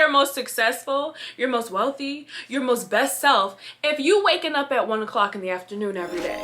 your most successful, your most wealthy, your most best self if you waking up at 1 o'clock in the afternoon every day.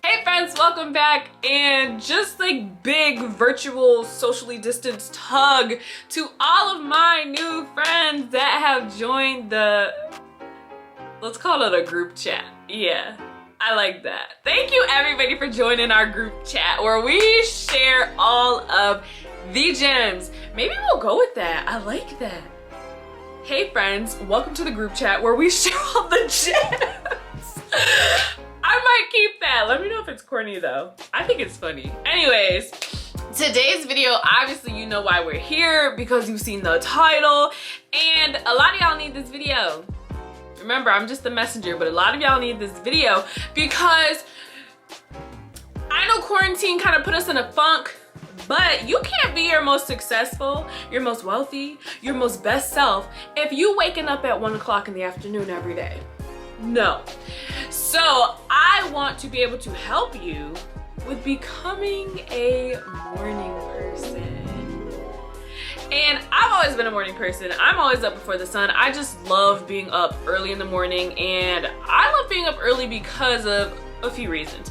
Hey friends, welcome back, and just like big virtual socially distanced hug to all of my new friends that have joined the, let's call it a group chat. Yeah, I like that. Thank you everybody for joining our group chat where we share all of the gems. Maybe we'll go with that. I like that. Hey friends, welcome to the group chat where we share all the gems. I might keep that. Let me know if it's corny though. I think it's funny. Anyways, today's video, obviously you know why we're here, because you've seen the title, and a lot of y'all need this video. Remember, I'm just the messenger, but a lot of y'all need this video because I know quarantine kind of put us in a funk, but you can't be your most successful, your most wealthy, your most best self if you waking up at 1 o'clock in the afternoon every day. No. So I want to be able to help you with becoming a morning person. And I've always been a morning person. I'm always up before the sun. I just love being up early in the morning, and I love being up early because of a few reasons.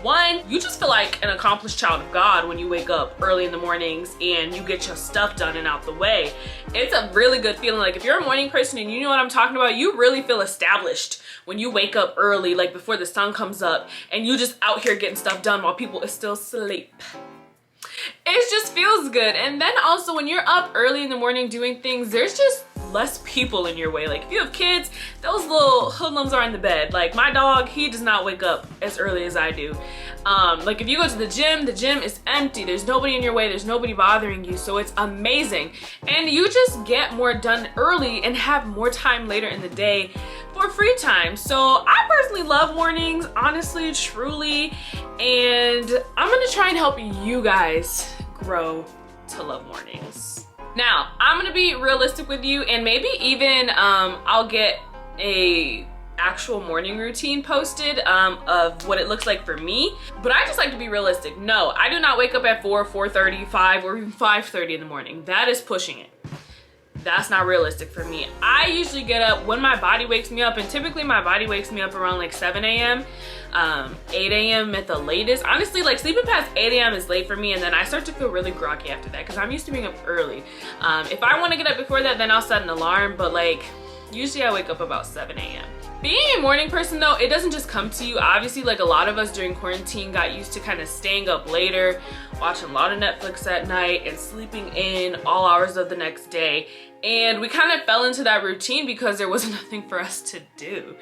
One, you just feel like an accomplished child of God when you wake up early in the mornings and you get your stuff done and out the way. It's a really good feeling. Like if you're a morning person and you know what I'm talking about, you really feel established when you wake up early, like before the sun comes up, and you just out here getting stuff done while people are still asleep. It just feels good. And then also when you're up early in the morning doing things, there's just less people in your way. Like if you have kids, those little hoodlums are in the bed. Like my dog, he does not wake up as early as I do. Like if you go to the gym is empty. There's nobody in your way. There's nobody bothering you. So it's amazing. And you just get more done early and have more time later in the day for free time. So I personally love mornings, honestly, truly. And I'm gonna try and help you guys grow to love mornings. Now, I'm gonna be realistic with you, and maybe even I'll get a actual morning routine posted of what it looks like for me, but I just like to be realistic. No, I do not wake up at 4, 4:30, 5, or even 5:30 in the morning. That is pushing it. That's not realistic for me. I usually get up when my body wakes me up, and typically my body wakes me up around like 7 a.m. 8 a.m. at the latest. Honestly, like sleeping past 8 a.m. is late for me, and then I start to feel really groggy after that because I'm used to being up early. If I want to get up before that, then I'll set an alarm, but like usually I wake up about 7 a.m. Being a morning person though, it doesn't just come to you. Obviously, like a lot of us during quarantine got used to kind of staying up later, watching a lot of Netflix at night and sleeping in all hours of the next day. And we kind of fell into that routine because there was nothing for us to do.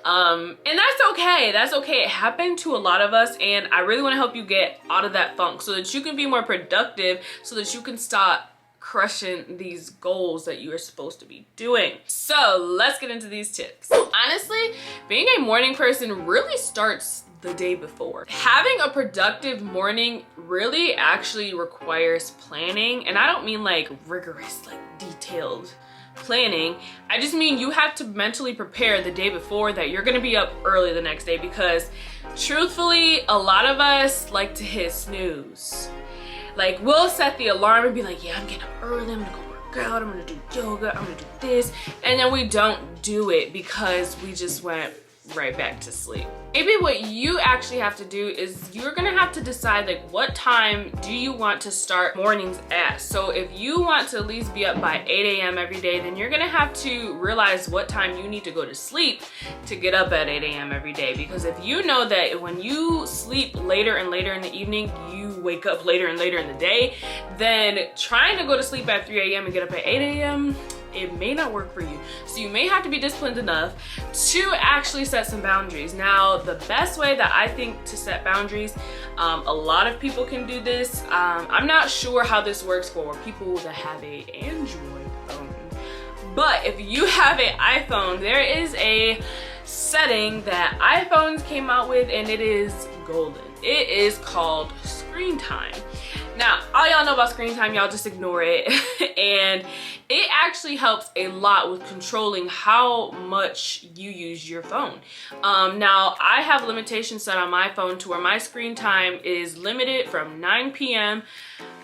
And that's okay. That's okay. It happened to a lot of us, and I really want to help you get out of that funk so that you can be more productive, so that you can stop crushing these goals that you are supposed to be doing. So let's get into these tips. Honestly, being a morning person really starts the day before. Having a productive morning really actually requires planning, and I don't mean like rigorous, like detailed planning. I just mean you have to mentally prepare the day before that you're gonna be up early the next day, because truthfully, a lot of us like to hit snooze. Like we'll set the alarm and be like, yeah, I'm getting up early, I'm gonna go work out, I'm gonna do yoga, I'm gonna do this, and then we don't do it because we just went right back to sleep. Maybe what you actually have to do is you're gonna have to decide like what time do you want to start mornings at. So if you want to at least be up by 8 a.m. every day, then you're gonna have to realize what time you need to go to sleep to get up at 8 a.m. every day. Because if you know that when you sleep later and later in the evening, you wake up later and later in the day, then trying to go to sleep at 3 a.m. and get up at 8 a.m., it may not work for you. So you may have to be disciplined enough to actually set some boundaries. Now, the best way that I think to set boundaries, a lot of people can do this. I'm not sure how this works for people that have an Android phone. But if you have an iPhone, there is a setting that iPhones came out with, and it is golden. It is called screen screen time. Now, all y'all know about screen time, y'all just ignore it. And it actually helps a lot with controlling how much you use your phone. Now, I have limitations set on my phone to where my screen time is limited from 9 p.m.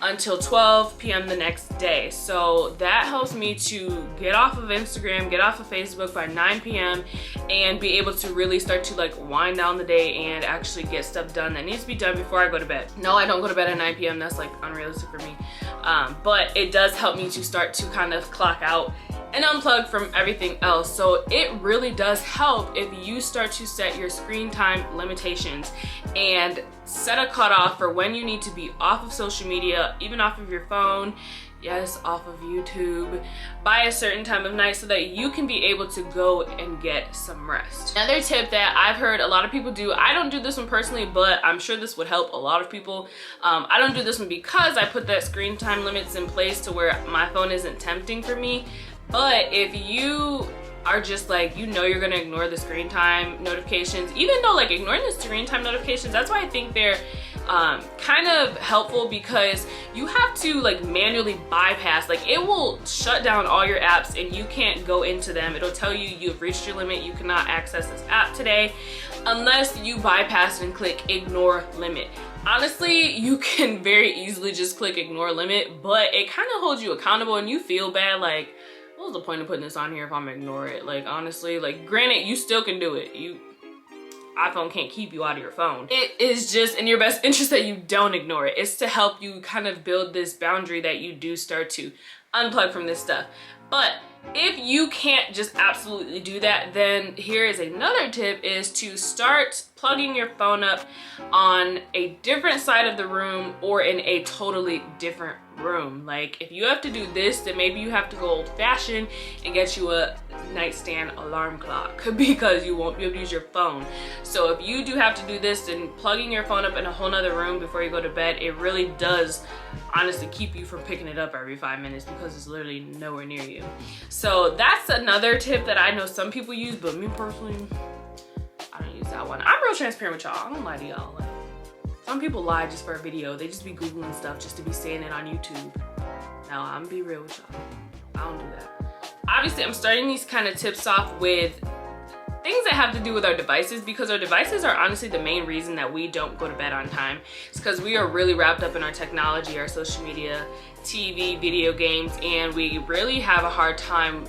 until 12 p.m. the next day. So that helps me to get off of Instagram, get off of Facebook by 9 p.m. and be able to really start to like wind down the day and actually get stuff done that needs to be done before I go to bed. No, I don't go to bed at 9 p.m. That's like unrealistic for me. But it does help me to start to kind of clock out and unplug from everything else. So it really does help if you start to set your screen time limitations and set a cutoff for when you need to be off of social media, even off of your phone, yes, off of YouTube, by a certain time of night so that you can be able to go and get some rest. Another tip that I've heard a lot of people do, I don't do this one personally, but I'm sure this would help a lot of people. I don't do this one because I put that screen time limits in place to where my phone isn't tempting for me. But if you are just like, you know, you're gonna ignore the screen time notifications, even though like ignoring the screen time notifications, that's why I think they're kind of helpful, because you have to like manually bypass, like it will shut down all your apps and you can't go into them. It'll tell you you've reached your limit, you cannot access this app today, unless you bypass and click ignore limit. Honestly, you can very easily just click ignore limit, but it kind of holds you accountable and you feel bad, like, what was the point of putting this on here if I'm gonna ignore it? Like, honestly, like, granted, you still can do it. iPhone can't keep you out of your phone. It is just in your best interest that you don't ignore it. It's to help you kind of build this boundary that you do start to unplug from this stuff. But if you can't just absolutely do that, then here is another tip, is to start plugging your phone up on a different side of the room or in a totally different room. Like, if you have to do this, then maybe you have to go old-fashioned and get you a nightstand alarm clock, because you won't be able to use your phone. So if you do have to do this, then plugging your phone up in a whole nother room before you go to bed, it really does honestly keep you from picking it up every 5 minutes, because it's literally nowhere near you. So that's another tip that I know some people use, but me personally, I don't use that one. I'm real transparent with y'all. I don't lie to y'all. Like, some people lie just for a video. They just be Googling stuff just to be saying it on YouTube. Now, I'm gonna be real with y'all. I don't do that. Obviously, I'm starting these kind of tips off with things that have to do with our devices, because our devices are honestly the main reason that we don't go to bed on time. It's because we are really wrapped up in our technology, our social media, TV, video games, and we really have a hard time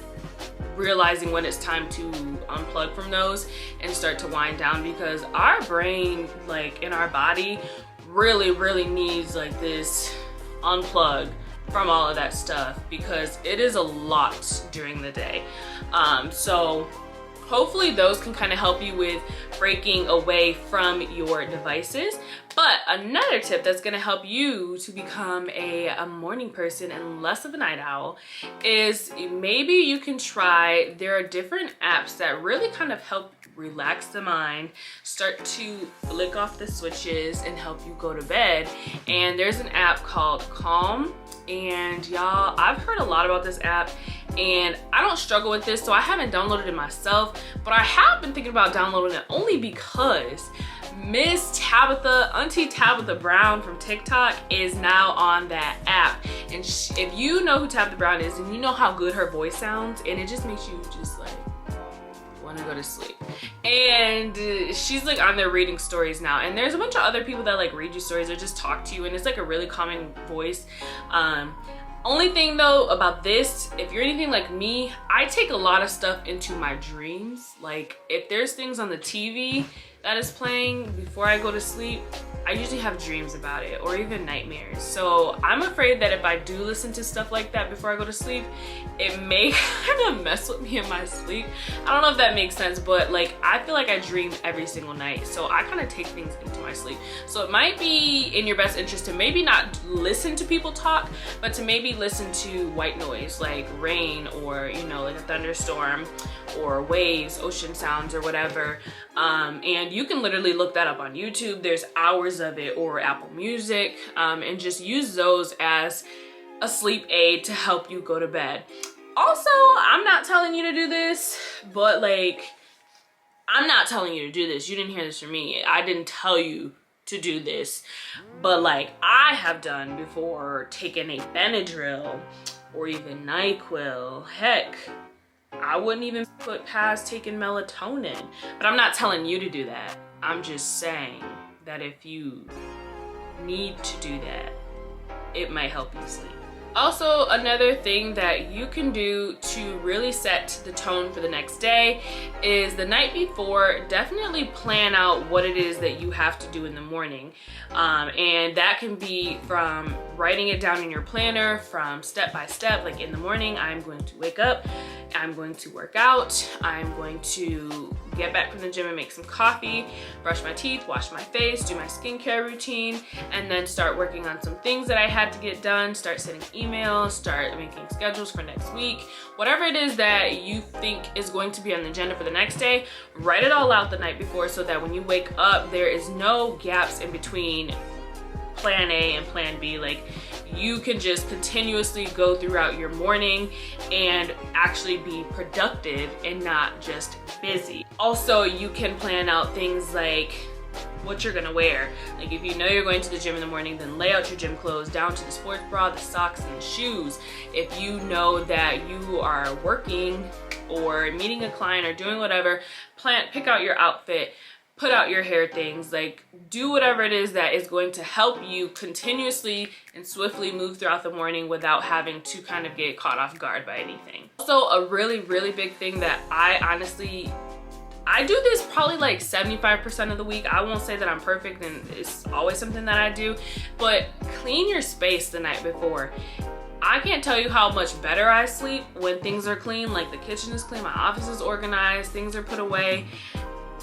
realizing when it's time to unplug from those and start to wind down, because our brain, like in our body, really needs like this unplug from all of that stuff, because it is a lot during the day. So hopefully those can kind of help you with breaking away from your devices. But another tip that's going to help you to become a morning person and less of a night owl is maybe you can try, there are different apps that really kind of help relax the mind, start to flick off the switches and help you go to bed. And there's an app called Calm, and y'all, I've heard a lot about this app, and I don't struggle with this, so I haven't downloaded it myself, but I have been thinking about downloading it only because Miss Tabitha, Auntie Tabitha Brown from TikTok is now on that app. And if you know who Tabitha Brown is, and you know how good her voice sounds, and it just makes you just like want to go to sleep. And she's like on there reading stories now, and there's a bunch of other people that like read you stories or just talk to you, and it's like a really calming voice. Only thing though about this, if you're anything like me, I take a lot of stuff into my dreams. Like, if there's things on the TV that is playing before I go to sleep, I usually have dreams about it, or even nightmares. So I'm afraid that if I do listen to stuff like that before I go to sleep, it may kind of mess with me in my sleep. I don't know if that makes sense, but like, I feel like I dream every single night, so I kind of take things into my sleep. So it might be in your best interest to maybe not listen to people talk, but to maybe listen to white noise, like rain, or you know, like a thunderstorm, or waves, ocean sounds, or whatever. And you can literally look that up on YouTube. There's hours of it, or Apple Music, and just use those as a sleep aid to help you go to bed. Also, I'm not telling you to do this, but like, I'm not telling you to do this. You didn't hear this from me. I didn't tell you to do this, but like I have done before, taking a Benadryl or even NyQuil. Heck, I wouldn't even put past taking melatonin. But I'm not telling you to do that. I'm just saying that if you need to do that, it might help you sleep. Also, another thing that you can do to really set the tone for the next day is the night before, definitely plan out what it is that you have to do in the morning. And that can be from writing it down in your planner, from step by step. Like in the morning, I'm going to wake up, I'm going to work out, I'm going to get back from the gym and make some coffee, brush my teeth, wash my face, do my skincare routine, and then start working on some things that I had to get done, start sending emails, start making schedules for next week. Whatever it is that you think is going to be on the agenda for the next day, write it all out the night before so that when you wake up, there is no gaps in between plan A and plan B. Like, you can just continuously go throughout your morning and actually be productive and not just busy. Also, you can plan out things like what you're gonna wear. Like if you know you're going to the gym in the morning, then lay out your gym clothes down to the sports bra, the socks, and the shoes. If you know that you are working or meeting a client or doing whatever, pick out your outfit, put out your hair things, like do whatever it is that is going to help you continuously and swiftly move throughout the morning without having to kind of get caught off guard by anything. Also, a really big thing that I do this probably like 75% of the week. I won't say that I'm perfect and it's always something that I do, but clean your space the night before. I can't tell you how much better I sleep when things are clean, like the kitchen is clean, my office is organized, things are put away.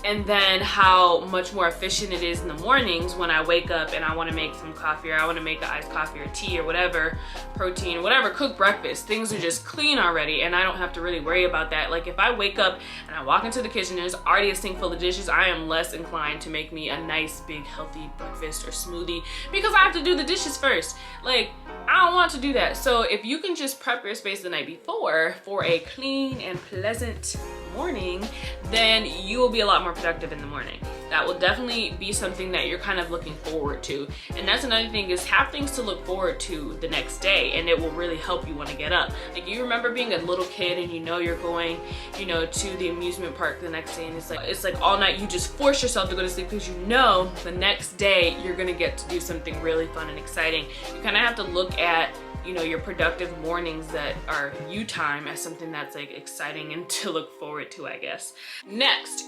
And then how much more efficient it is in the mornings when I wake up and I want to make some coffee, or I want to make an iced coffee or tea or whatever, protein, whatever, cook breakfast. Things are just clean already and I don't have to really worry about that. Like if I wake up and I walk into the kitchen and there's already a sink full of dishes, I am less inclined to make me a nice big healthy breakfast or smoothie because I have to do the dishes first. Like, I don't want to do that. So if you can just prep your space the night before for a clean and pleasant morning, then you will be a lot more productive in the morning. That will definitely be something that you're kind of looking forward to. And that's another thing, is have things to look forward to the next day, and it will really help you want to get up. Like, you remember being a little kid and you know you're going, you know, to the amusement park the next day, and it's like all night you just force yourself to go to sleep because you know the next day you're gonna get to do something really fun and exciting. You kind of have to look at, you know, your productive mornings that are you time as something that's like exciting and to look forward to, I guess. Next,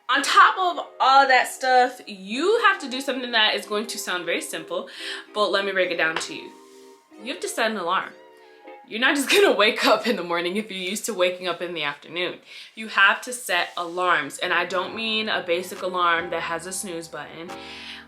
on top of all that stuff, you have to do something that is going to sound very simple, but let me break it down to you. You have to set an alarm. You're not just gonna wake up in the morning if you're used to waking up in the afternoon. You have to set alarms, and I don't mean a basic alarm that has a snooze button,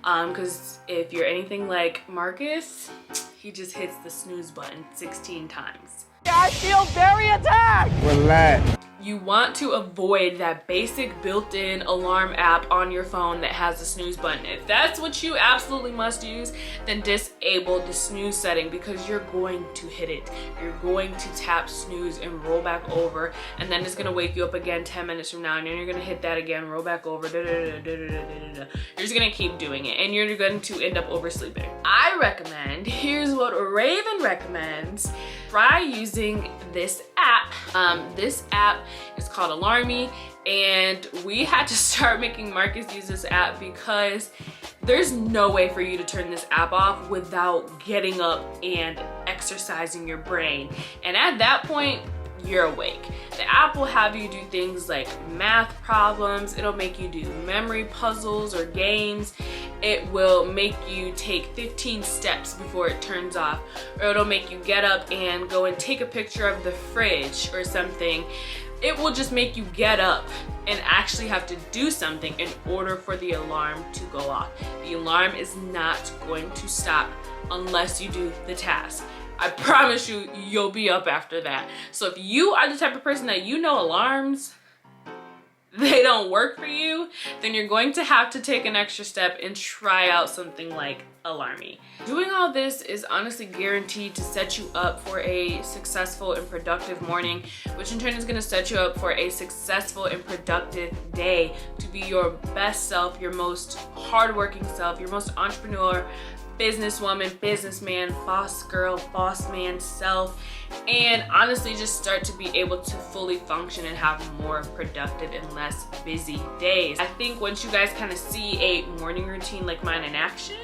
because if you're anything like Marcus, he just hits the snooze button 16 times. I feel very attacked! Relax. You want to avoid that basic built-in alarm app on your phone that has a snooze button. If that's what you absolutely must use, then disable the snooze setting, because you're going to hit it. You're going to tap snooze and roll back over, and then it's gonna wake you up again 10 minutes from now, and then you're gonna hit that again, roll back over, You're just gonna keep doing it, and you're going to end up oversleeping. I recommend, here's what Raven recommends, try using this app. This app is called Alarmy, and we had to start making Marcus use this app because there's no way for you to turn this app off without getting up and exercising your brain. And at that point, you're awake. The app will have you do things like math problems, it'll make you do memory puzzles or games, it will make you take 15 steps before it turns off, or it'll make you get up and go and take a picture of the fridge or something. It will just make you get up and actually have to do something in order for the alarm to go off. The alarm is not going to stop unless you do the task. I promise you, you'll be up after that. So if you are the type of person that you know alarms they don't work for you, then you're going to have to take an extra step and try out something like Alarmy. Doing all this is honestly guaranteed to set you up for a successful and productive morning, which in turn is going to set you up for a successful and productive day to be your best self, your most hardworking self, your most entrepreneur, businesswoman, businessman, boss girl, boss man self, and honestly just start to be able to fully function and have more productive and less busy days. I think once you guys kind of see a morning routine like mine in action,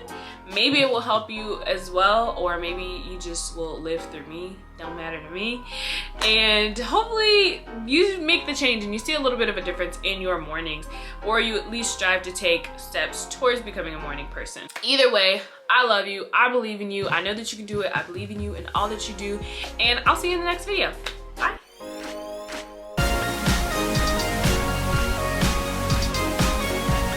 maybe it will help you as well, or maybe you just will live through me, don't matter to me, and hopefully you make the change and you see a little bit of a difference in your mornings, or you at least strive to take steps towards becoming a morning person. Either way, I love you, I believe in you, I know that you can do it, I believe in you and all that you do, and I'll see you in the next video.